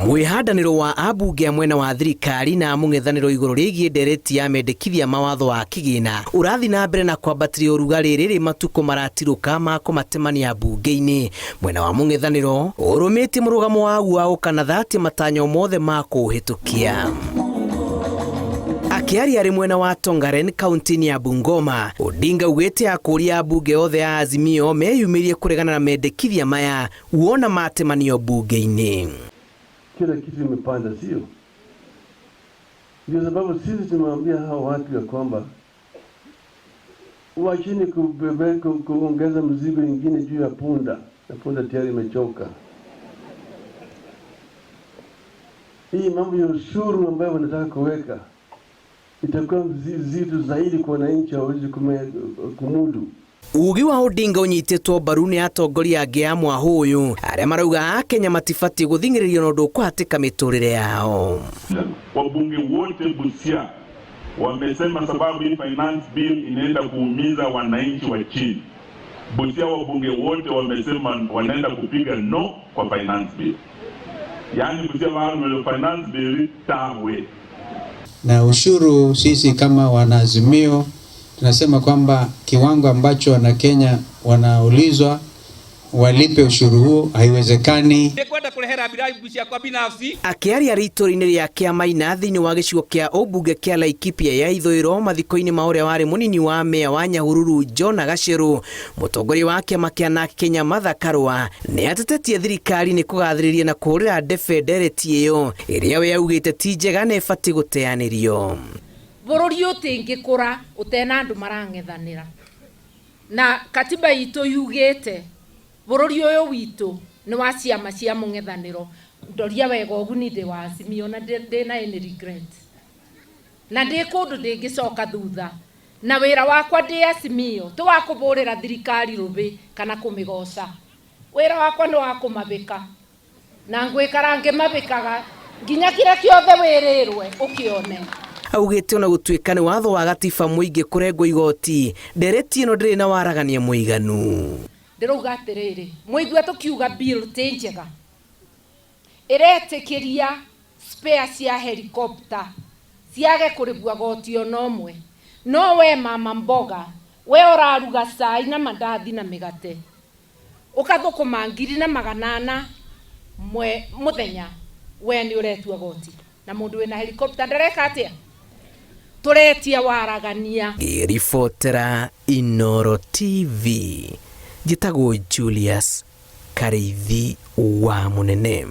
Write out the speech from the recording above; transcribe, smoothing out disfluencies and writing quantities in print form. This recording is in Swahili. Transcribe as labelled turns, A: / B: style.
A: Mwihandaniro wa ambunge a mwena wa thirikari na mung'ethaniro iguru rigie ndereti ya mendekithia mawatho wa kĩgĩna urathi na mbere na kwambatiria urugarĩ rĩrĩ matuko maratiruka ma kumatemania bunge-ini. Mwena wa mung'ethaniro ũrũmĩtie mũrũgamo waguo wa gũkanatha atĩ matanyo mothe ma kũũhĩtũkia. Akiaria ari mwena wa Atongoria kaunti ya Bungoma, Odinga ugĩte akũria bunge othe ya Azimio meyumirie kuregana na mendekithia maya uona matemanio bunge-ini.
B: Kila kitu imepanda, sio? Ndio sababu sisi tumewambia hao watu ya kwamba wachini kuongeza mzigo ingine juu ya punda, na punda tayari imechoka. Hii mambo ya ushuru ambayo wanataka kuweka itakuwa mzito zaidi kwa wananchi hawezi kumudu.
A: Ugi wa Odinga unyitĩtwo mbaru nĩ atongoria angĩ a mwahũ ũyũ arĩa marauga Akenya matibatiĩ gũthing'ĩrĩrio na ũndũ ũkũhatĩka mĩtũrĩre yao.
C: Wabunge wote Busia wamesema sababu hii finance bill inaenda kuumiza wananchi wa chini. Busia wabunge wote wamesema wanaenda kupiga no kwa finance bill. Yaani Busia wale finance bill tawe.
D: Na ushuru sisi kama wanaazimio tunasema kwamba kiwango ambacho wana Kenya wanaulizwa walipe ushuru huo haiwezekani.
A: Akiaria ritori-inĩ rĩa kĩama thĩinĩ wa gĩcigo kĩa ũmbunge kĩa Laikipia ya ithũĩro mathiko-inĩ ma ũrĩa warĩ mũnini wa meya wa Nyahururu John Gacerũ, mũtongoria wa kĩama kĩa NARC Kenya Martha Karũa nĩ atetetie thirikari nĩ kũgathĩrĩria na kũhũrĩra ndebe ndereti ĩyo ĩrĩa we augĩte ti njega na ĩbatiĩ gũteanĩrio.
E: Bururi utingikura utena andu marang'ethanira na katiba itu yugite bururi uyu witu ni wa ciama cia mung'ethaniro ndoria wega uguni ndi wa Azimio na ndina any regret na ndi kundu ndingicoka thutha na wira wakwa ndi Azimio ti wa kuburira thirikari rubi kana kumigoca. Wira wakwa ni wa kumabika na ngwikara ngimabikaga nginya kira kiothe wirirwe ukione.
A: Augĩte ona gũtuĩka nĩ watho wa gatiba mũingĩ kũrengwo igoti ndereti ĩno ndĩrĩ na waragania mũiganu.
E: Ndĩrauga atĩrĩrĩ, mũigua tũkiuga bill ti njega ĩretĩkĩria spare cia helicopter ciage kũrĩhwo goti ona ũmwe. No we mama mboga we ũraruga cai na mandathi na mĩgate ũkathũkũma 2,800 mũthenya we nĩ ũretua goti na mũndũ wĩna helicopter ndareka atĩa? Turetia waragania.
A: Ribotera Inooro TV njĩtagwo Julius Kareithi wa Munene.